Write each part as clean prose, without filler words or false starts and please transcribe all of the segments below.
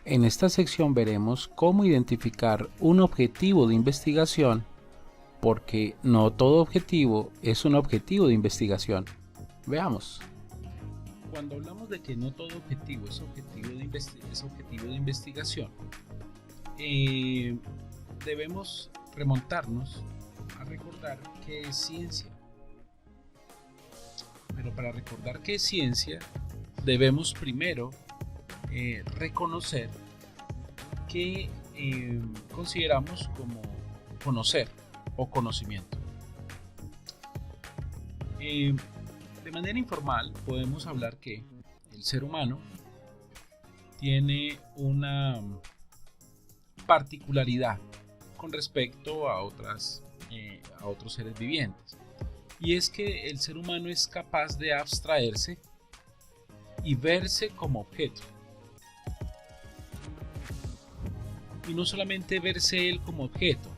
En esta sección veremos cómo identificar un objetivo de investigación, porque no todo objetivo es un objetivo de investigación. Veamos. Cuando hablamos de que no todo objetivo es objetivo de investigación, debemos remontarnos a recordar qué es ciencia. Pero para recordar qué es ciencia, debemos primero reconocer qué consideramos como conocer o conocimiento. De manera informal podemos hablar que el ser humano tiene una particularidad con respecto a otros seres vivientes, y es que el ser humano es capaz de abstraerse y verse como objeto. Y no solamente verse él como objeto,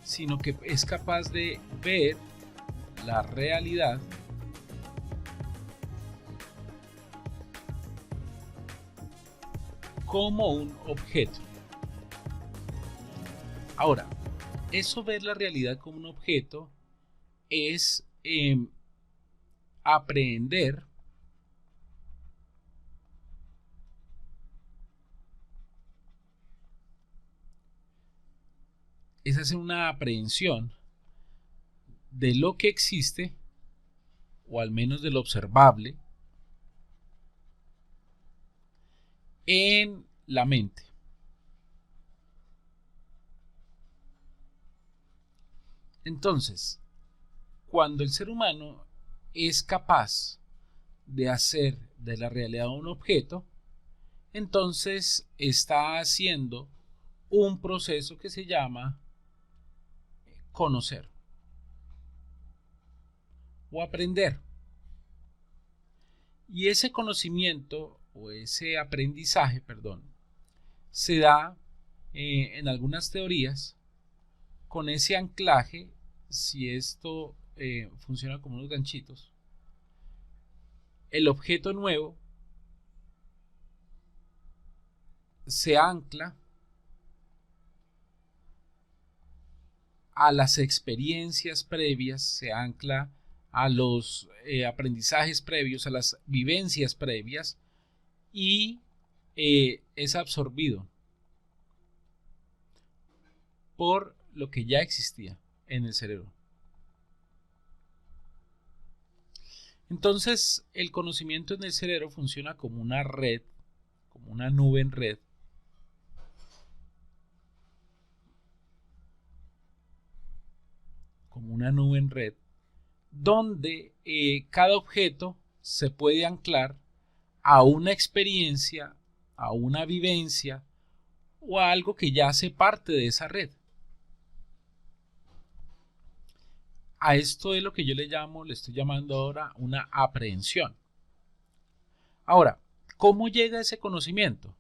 sino que es capaz de ver la realidad como un objeto. Ahora, eso ver la realidad como un objeto es aprehender es hacer una aprehensión de lo que existe, o al menos de lo observable, en la mente. Entonces, cuando el ser humano es capaz de hacer de la realidad un objeto, entonces está haciendo un proceso que se llama conocer o aprender. Y ese conocimiento o ese aprendizaje, se da en algunas teorías con ese anclaje, si esto funciona como unos ganchitos. El objeto nuevo se ancla a las experiencias previas, se ancla a los aprendizajes previos, a las vivencias previas, y es absorbido por lo que ya existía en el cerebro. Entonces, el conocimiento en el cerebro funciona como una red, como una nube en red, donde cada objeto se puede anclar a una experiencia, a una vivencia o a algo que ya hace parte de esa red. A esto es lo que yo le estoy llamando ahora una aprehensión. Ahora, ¿cómo llega ese conocimiento?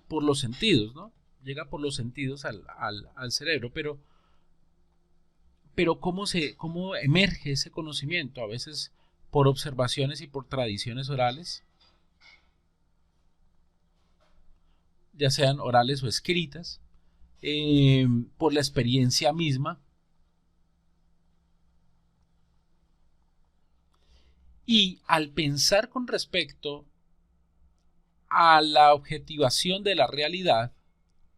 Por los sentidos, ¿no? Llega por los sentidos al cerebro, pero ¿cómo emerge ese conocimiento? A veces por observaciones y por tradiciones orales, ya sean orales o escritas, por la experiencia misma. Y al pensar con respecto a la objetivación de la realidad,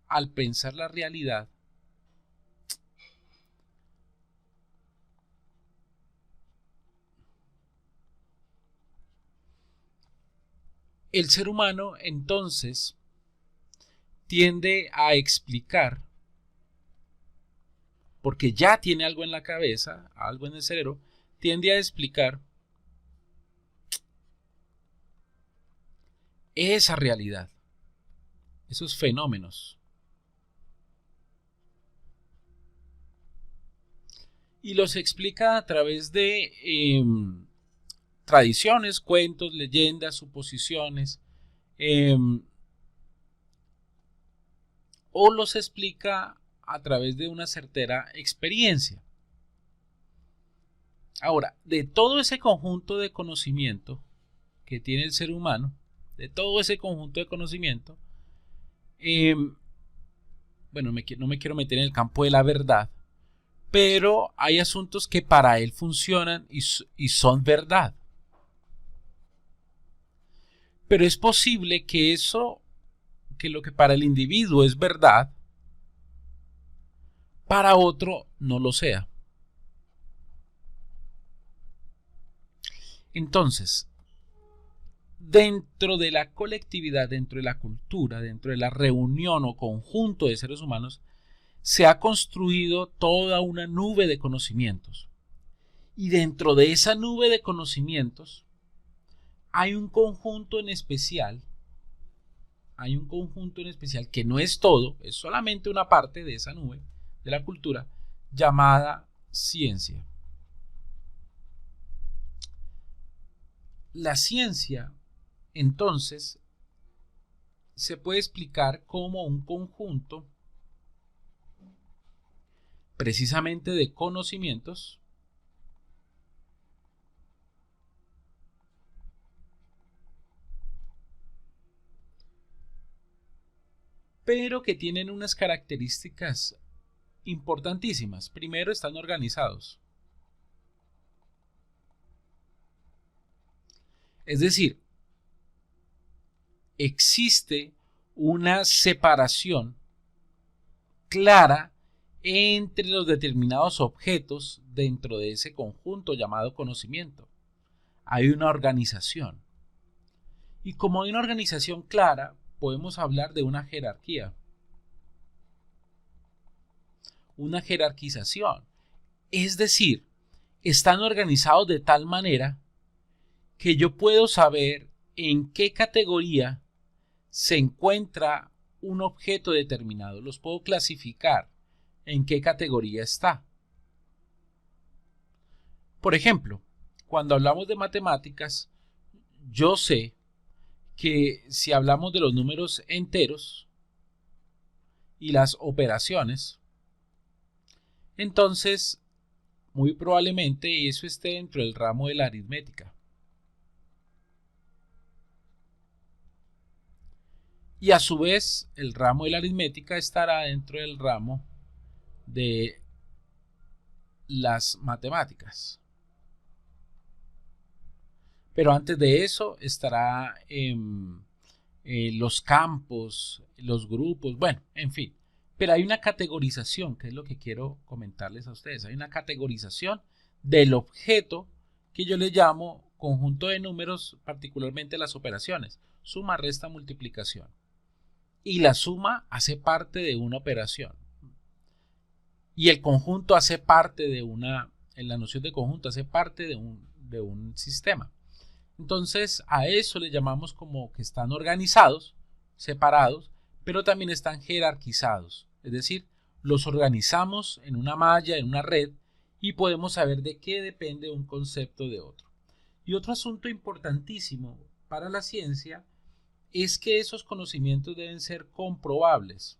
al pensar la realidad, el ser humano entonces tiende a explicar, porque ya tiene algo en la cabeza, algo en el cerebro, tiende a explicar esa realidad, esos fenómenos. Y los explica a través de tradiciones, cuentos, leyendas, suposiciones, o los explica a través de una certera experiencia. Ahora, de todo ese conjunto de conocimiento que tiene el ser humano, de todo ese conjunto de conocimiento, bueno, no me quiero meter en el campo de la verdad, pero hay asuntos que para él funcionan y son verdad. Pero es posible que que lo que para el individuo es verdad, para otro no lo sea. Entonces, dentro de la colectividad, dentro de la cultura, dentro de la reunión o conjunto de seres humanos, se ha construido toda una nube de conocimientos. Y dentro de esa nube de conocimientos hay un conjunto en especial, que no es todo, es solamente una parte de esa nube de la cultura, llamada ciencia. La ciencia, entonces, se puede explicar como un conjunto precisamente de conocimientos pero que tienen unas características importantísimas. Primero, están organizados. Es decir, existe una separación clara entre los determinados objetos dentro de ese conjunto llamado conocimiento. Hay una organización. Y como hay una organización clara, podemos hablar de una jerarquía. Una jerarquización. Es decir, están organizados de tal manera que yo puedo saber en qué categoría se encuentra un objeto determinado. Los puedo clasificar en qué categoría está. Por ejemplo, cuando hablamos de matemáticas, yo sé que si hablamos de los números enteros y las operaciones, entonces muy probablemente eso esté dentro del ramo de la aritmética. Y a su vez, el ramo de la aritmética estará dentro del ramo de las matemáticas. Pero antes de eso estará los campos, los grupos, bueno, en fin. Pero hay una categorización, que es lo que quiero comentarles a ustedes. Hay una categorización del objeto que yo le llamo conjunto de números, particularmente las operaciones. Suma, resta, multiplicación. Y la suma hace parte de una operación. Y el conjunto hace parte de en la noción de conjunto, hace parte de un sistema. Entonces a eso le llamamos como que están organizados, separados, pero también están jerarquizados. Es decir, los organizamos en una malla, en una red, y podemos saber de qué depende un concepto de otro. Y otro asunto importantísimo para la ciencia es que esos conocimientos deben ser comprobables.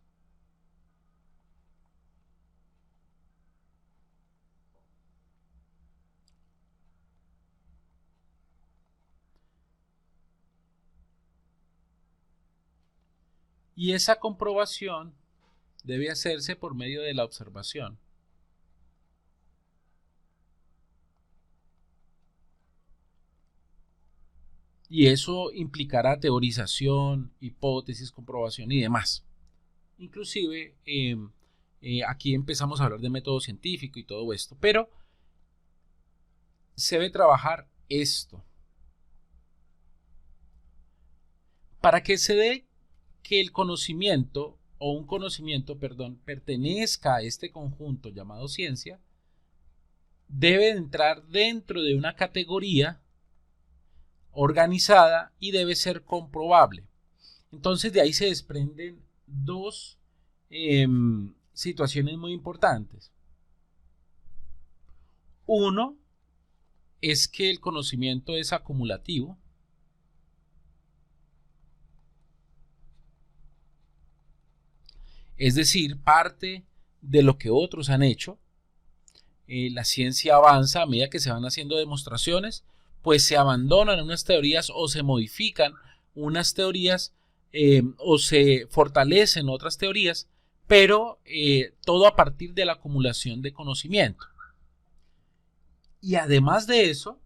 Y esa comprobación debe hacerse por medio de la observación. Y eso implicará teorización, hipótesis, comprobación y demás. Inclusive, aquí empezamos a hablar de método científico y todo esto, pero se debe trabajar esto. Para que se dé que el conocimiento o un conocimiento, pertenezca a este conjunto llamado ciencia, debe entrar dentro de una categoría organizada y debe ser comprobable. Entonces de ahí se desprenden dos situaciones muy importantes. Uno es que el conocimiento es acumulativo. Es decir, parte de lo que otros han hecho. La ciencia avanza a medida que se van haciendo demostraciones, pues se abandonan unas teorías o se modifican unas teorías o se fortalecen otras teorías, pero todo a partir de la acumulación de conocimiento. Y además de eso,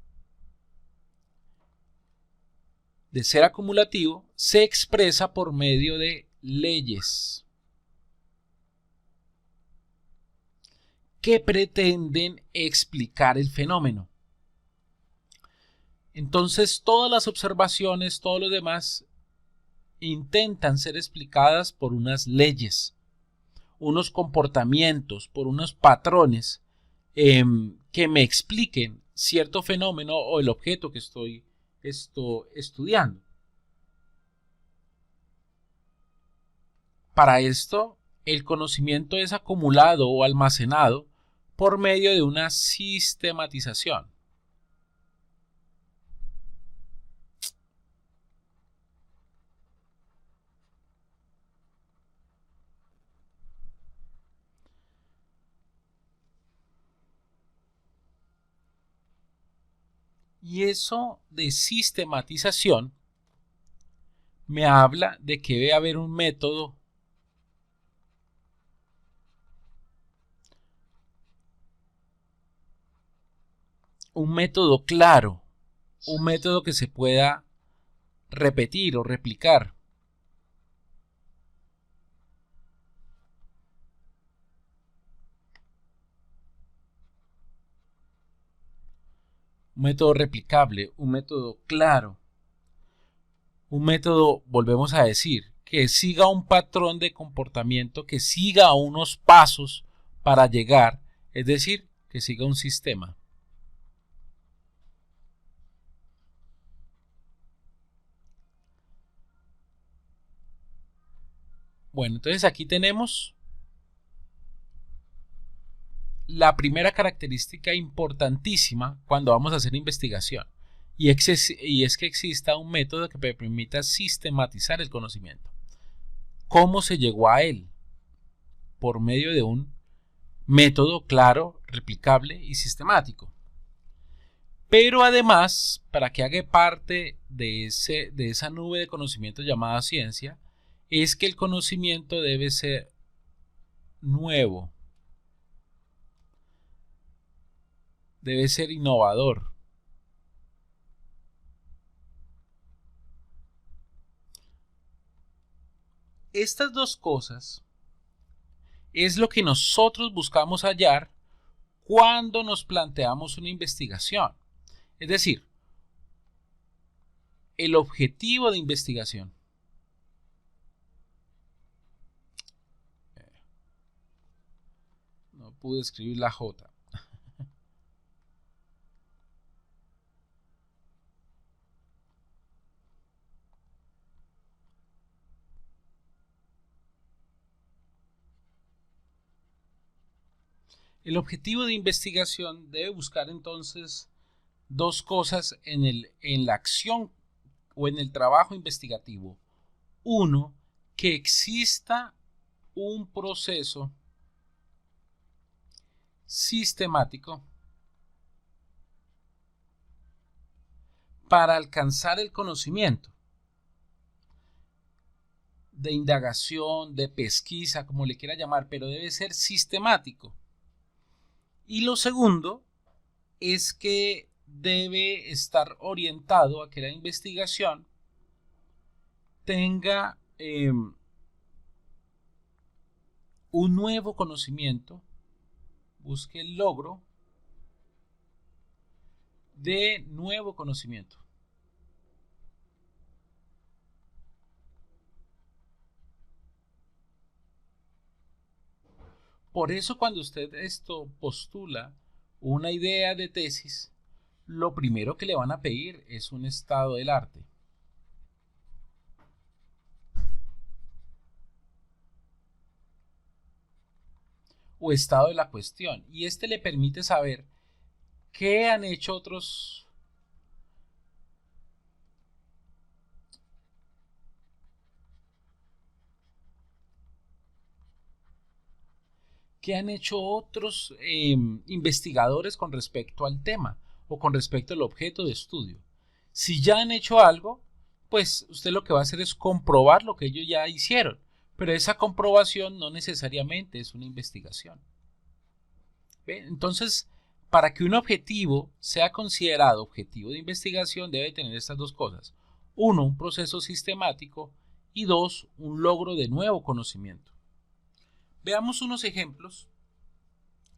de ser acumulativo, se expresa por medio de leyes que pretenden explicar el fenómeno. Entonces, todas las observaciones, todo lo demás, intentan ser explicadas por unas leyes, unos comportamientos, por unos patrones que me expliquen cierto fenómeno o el objeto que estoy estudiando. Para esto, el conocimiento es acumulado o almacenado por medio de una sistematización. Y eso de sistematización me habla de que debe haber un método claro, un método que se pueda repetir o replicar. Un método replicable, un método claro, un método, volvemos a decir, que siga un patrón de comportamiento, que siga unos pasos para llegar, es decir, que siga un sistema. Bueno, entonces aquí tenemos la primera característica importantísima cuando vamos a hacer investigación, y es que exista un método que me permita sistematizar el conocimiento. ¿Cómo se llegó a él? Por medio de un método claro, replicable y sistemático. Pero además, para que haga parte de esa nube de conocimiento llamada ciencia, es que el conocimiento debe ser nuevo, debe ser innovador. Estas dos cosas es lo que nosotros buscamos hallar cuando nos planteamos una investigación. Es decir, el objetivo de investigación. No pude escribir la J. El objetivo de investigación debe buscar entonces dos cosas en la acción o en el trabajo investigativo. Uno, que exista un proceso sistemático para alcanzar el conocimiento, de indagación, de pesquisa, como le quiera llamar, pero debe ser sistemático. Y lo segundo es que debe estar orientado a que la investigación tenga un nuevo conocimiento, busque el logro de nuevo conocimiento. Por eso cuando usted postula una idea de tesis, lo primero que le van a pedir es un estado del arte. O estado de la cuestión. Y este le permite saber qué han hecho otros investigadores con respecto al tema o con respecto al objeto de estudio. Si ya han hecho algo, pues usted lo que va a hacer es comprobar lo que ellos ya hicieron, pero esa comprobación no necesariamente es una investigación. ¿Ve? Entonces, para que un objetivo sea considerado objetivo de investigación debe tener estas dos cosas. Uno, un proceso sistemático y dos, un logro de nuevo conocimiento. Veamos unos ejemplos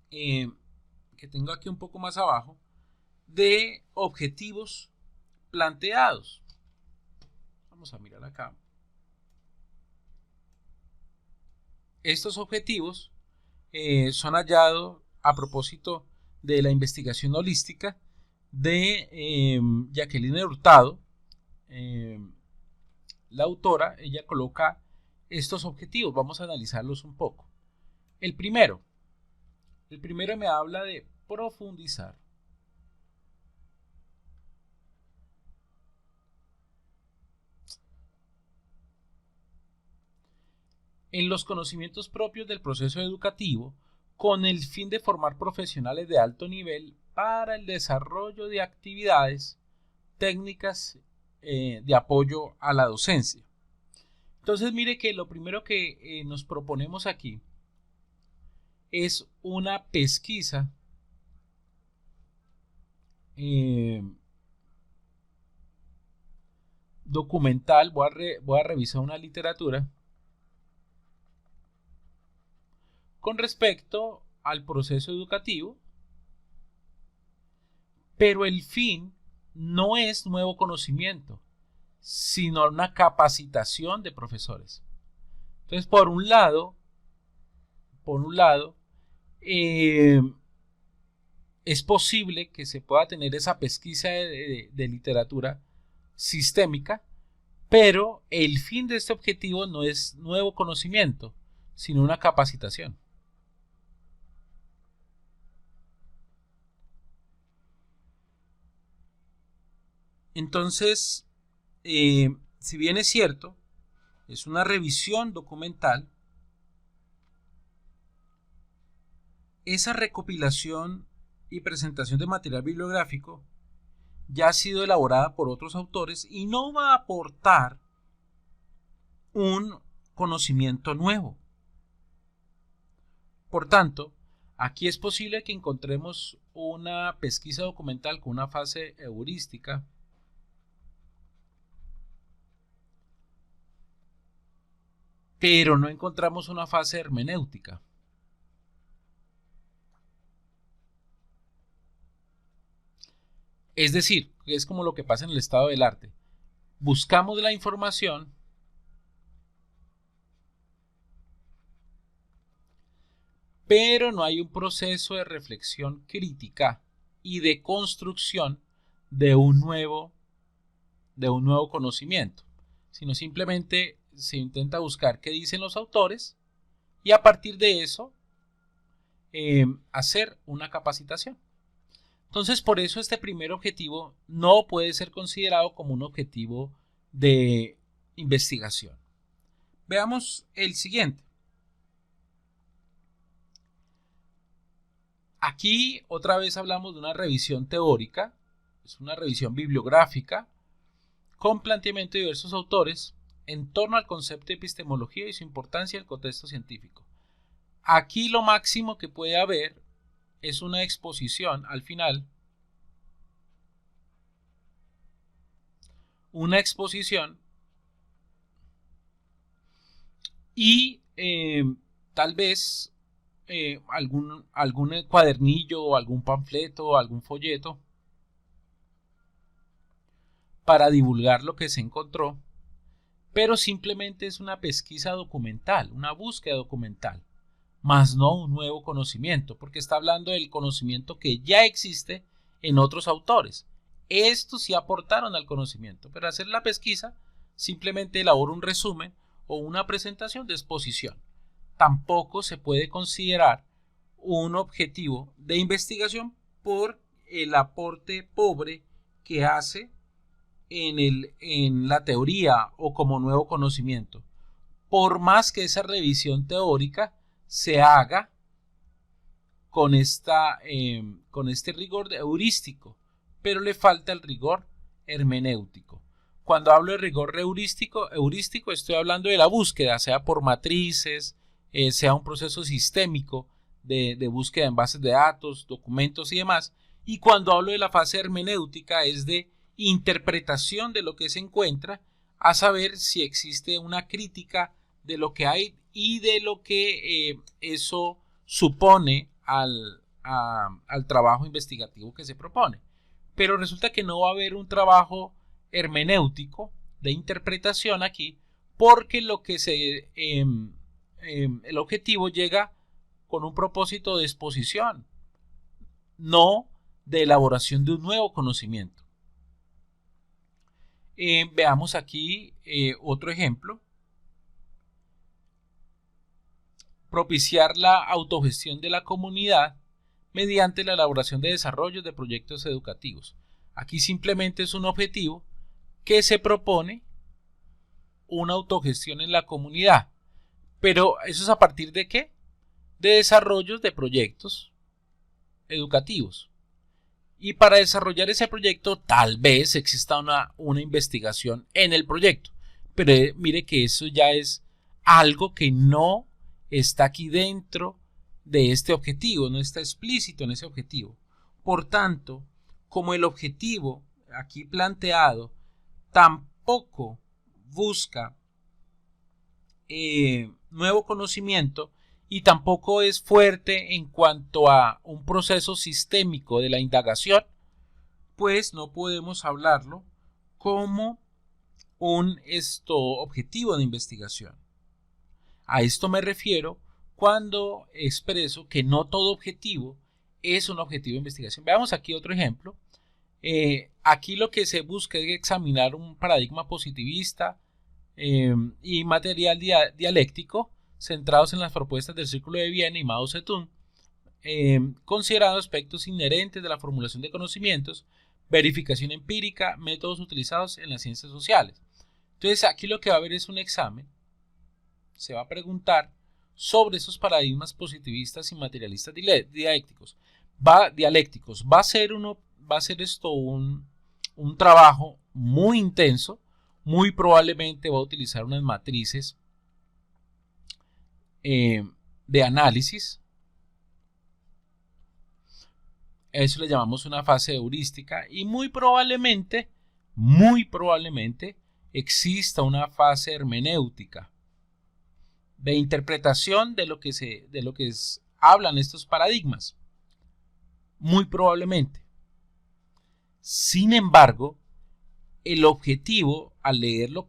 que tengo aquí un poco más abajo de objetivos planteados. Vamos a mirar acá. Estos objetivos son hallados a propósito de la investigación holística de Jacqueline Hurtado. La autora, ella coloca estos objetivos. Vamos a analizarlos un poco. El primero me habla de profundizar. En los conocimientos propios del proceso educativo con el fin de formar profesionales de alto nivel para el desarrollo de actividades técnicas de apoyo a la docencia. Entonces mire que lo primero que nos proponemos aquí es una pesquisa documental. Voy a revisar una literatura con respecto al proceso educativo, pero el fin no es nuevo conocimiento, sino una capacitación de profesores. Entonces, por un lado, es posible que se pueda tener esa pesquisa de literatura sistémica, pero el fin de este objetivo no es nuevo conocimiento, sino una capacitación. Entonces, si bien es cierto, es una revisión documental, esa recopilación y presentación de material bibliográfico ya ha sido elaborada por otros autores y no va a aportar un conocimiento nuevo. Por tanto, aquí es posible que encontremos una pesquisa documental con una fase heurística, pero no encontramos una fase hermenéutica. Es decir, es como lo que pasa en el estado del arte. Buscamos la información, pero no hay un proceso de reflexión crítica y de construcción de un nuevo conocimiento, sino simplemente se intenta buscar qué dicen los autores y a partir de eso hacer una capacitación. Entonces, por eso este primer objetivo no puede ser considerado como un objetivo de investigación. Veamos el siguiente. Aquí otra vez hablamos de una revisión teórica, es una revisión bibliográfica con planteamiento de diversos autores en torno al concepto de epistemología y su importancia en el contexto científico. Aquí lo máximo que puede haber es una exposición al final, y tal vez algún cuadernillo o algún panfleto o algún folleto para divulgar lo que se encontró, pero simplemente es una pesquisa documental, una búsqueda documental, más no un nuevo conocimiento, porque está hablando del conocimiento que ya existe en otros autores. Estos sí aportaron al conocimiento, pero hacer la pesquisa simplemente elabora un resumen o una presentación de exposición. Tampoco se puede considerar un objetivo de investigación por el aporte pobre que hace en la teoría o como nuevo conocimiento. Por más que esa revisión teórica se haga con este rigor heurístico, pero le falta el rigor hermenéutico. cuando hablo de rigor heurístico estoy hablando de la búsqueda, sea por matrices, sea un proceso sistémico de búsqueda en bases de datos, documentos y demás. Y cuando hablo de la fase hermenéutica es de interpretación de lo que se encuentra, a saber si existe una crítica de lo que hay y de lo que eso supone al trabajo investigativo que se propone. Pero resulta que no va a haber un trabajo hermenéutico de interpretación aquí, porque lo que el objetivo llega con un propósito de exposición, no de elaboración de un nuevo conocimiento. Veamos aquí otro ejemplo. Propiciar la autogestión de la comunidad mediante la elaboración de desarrollos de proyectos educativos. Aquí simplemente es un objetivo que se propone una autogestión en la comunidad. Pero ¿eso es a partir de qué? De desarrollos de proyectos educativos. Y para desarrollar ese proyecto tal vez exista una investigación en el proyecto. Pero mire que eso ya es algo que no está aquí dentro de este objetivo, no está explícito en ese objetivo. Por tanto, como el objetivo aquí planteado tampoco busca nuevo conocimiento y tampoco es fuerte en cuanto a un proceso sistémico de la indagación, pues no podemos hablarlo como un objetivo de investigación. A esto me refiero cuando expreso que no todo objetivo es un objetivo de investigación. Veamos aquí otro ejemplo. Aquí lo que se busca es examinar un paradigma positivista y material dialéctico centrados en las propuestas del Círculo de Viena y Mao Zedong, considerando aspectos inherentes de la formulación de conocimientos, verificación empírica, métodos utilizados en las ciencias sociales. Entonces aquí lo que va a haber es un examen, se va a preguntar sobre esos paradigmas positivistas y materialistas dialécticos. Va a ser esto un trabajo muy intenso, muy probablemente va a utilizar unas matrices de análisis. Eso le llamamos una fase heurística y muy probablemente exista una fase hermenéutica de interpretación de lo que hablan estos paradigmas. Muy probablemente. Sin embargo, el objetivo, al leerlo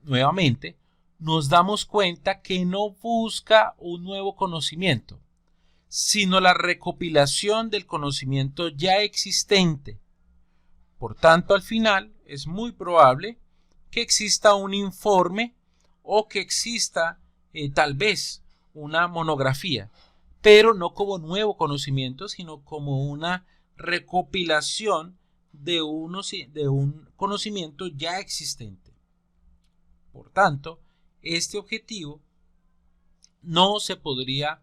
nuevamente, nos damos cuenta que no busca un nuevo conocimiento, sino la recopilación del conocimiento ya existente. Por tanto, al final es muy probable que exista un informe o que exista tal vez una monografía, pero no como nuevo conocimiento, sino como una recopilación de un conocimiento ya existente. Por tanto, este objetivo no se podría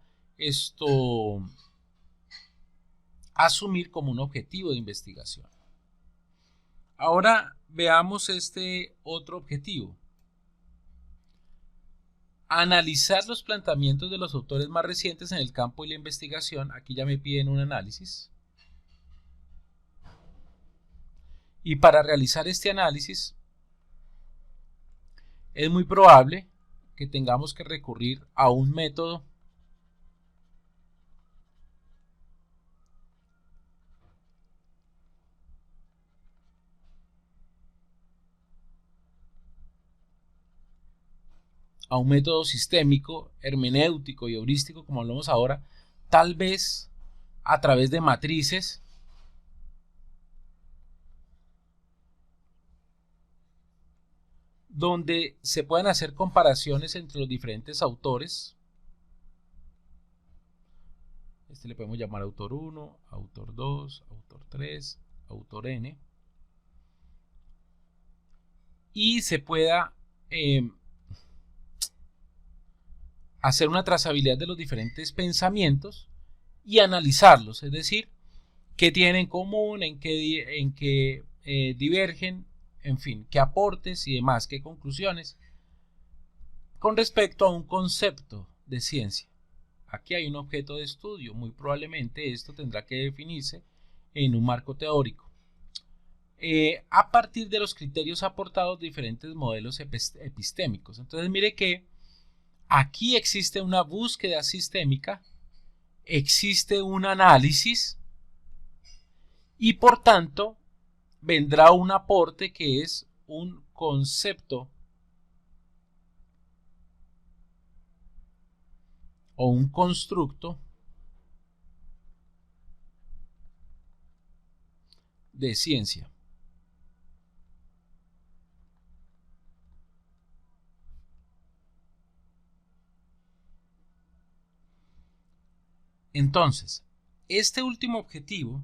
asumir como un objetivo de investigación. Ahora veamos este otro objetivo. Analizar los planteamientos de los autores más recientes en el campo de la investigación. Aquí ya me piden un análisis. Y para realizar este análisis es muy probable que tengamos que recurrir a un método sistémico, hermenéutico y heurístico, como hablamos ahora, tal vez a través de matrices donde se pueden hacer comparaciones entre los diferentes autores. Este le podemos llamar autor 1, autor 2, autor 3, autor N. Y se pueda hacer una trazabilidad de los diferentes pensamientos y analizarlos, es decir, qué tienen en común, en qué divergen en fin, qué aportes y demás, qué conclusiones con respecto a un concepto de ciencia. Aquí hay un objeto de estudio, muy probablemente esto tendrá que definirse en un marco teórico. A partir de los criterios aportados de diferentes modelos epistémicos. Entonces mire que aquí existe una búsqueda sistémica, existe un análisis y por tanto vendrá un aporte que es un concepto o un constructo de ciencia. Entonces, este último objetivo,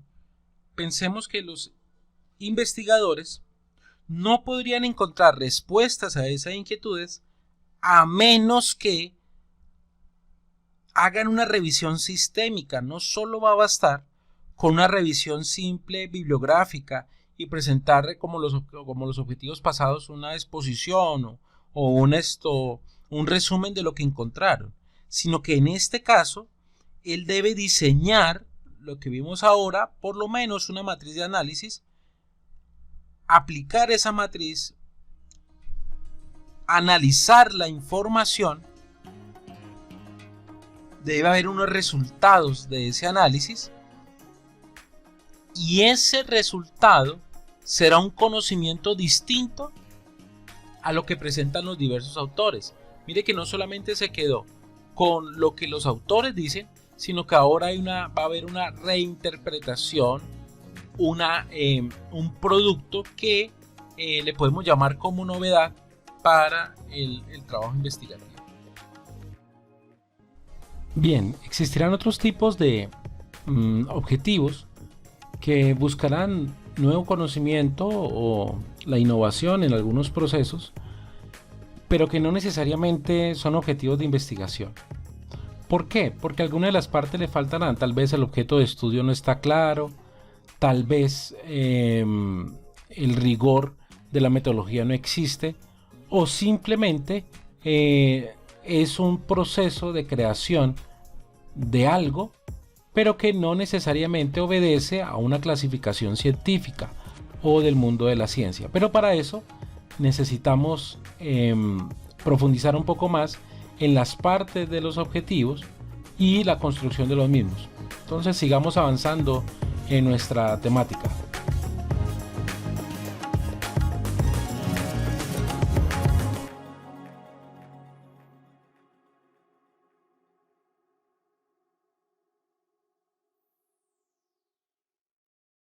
pensemos que los investigadores no podrían encontrar respuestas a esas inquietudes a menos que hagan una revisión sistémica. No solo va a bastar con una revisión simple bibliográfica y presentar como los objetivos pasados una exposición o un resumen de lo que encontraron, sino que en este caso él debe diseñar lo que vimos ahora, por lo menos una matriz de análisis, aplicar esa matriz, analizar la información, debe haber unos resultados de ese análisis y ese resultado será un conocimiento distinto a lo que presentan los diversos autores. Mire que no solamente se quedó con lo que los autores dicen, sino que ahora va a haber una reinterpretación, un producto que le podemos llamar como novedad para el trabajo investigativo. Bien, existirán otros tipos de objetivos que buscarán nuevo conocimiento o la innovación en algunos procesos, pero que no necesariamente son objetivos de investigación. ¿Por qué? Porque algunas de las partes le faltarán. Tal vez el objeto de estudio no está claro, tal vez el rigor de la metodología no existe, o simplemente es un proceso de creación de algo, pero que no necesariamente obedece a una clasificación científica o del mundo de la ciencia. Pero para eso necesitamos profundizar un poco más en las partes de los objetivos y la construcción de los mismos. Entonces sigamos avanzando en nuestra temática.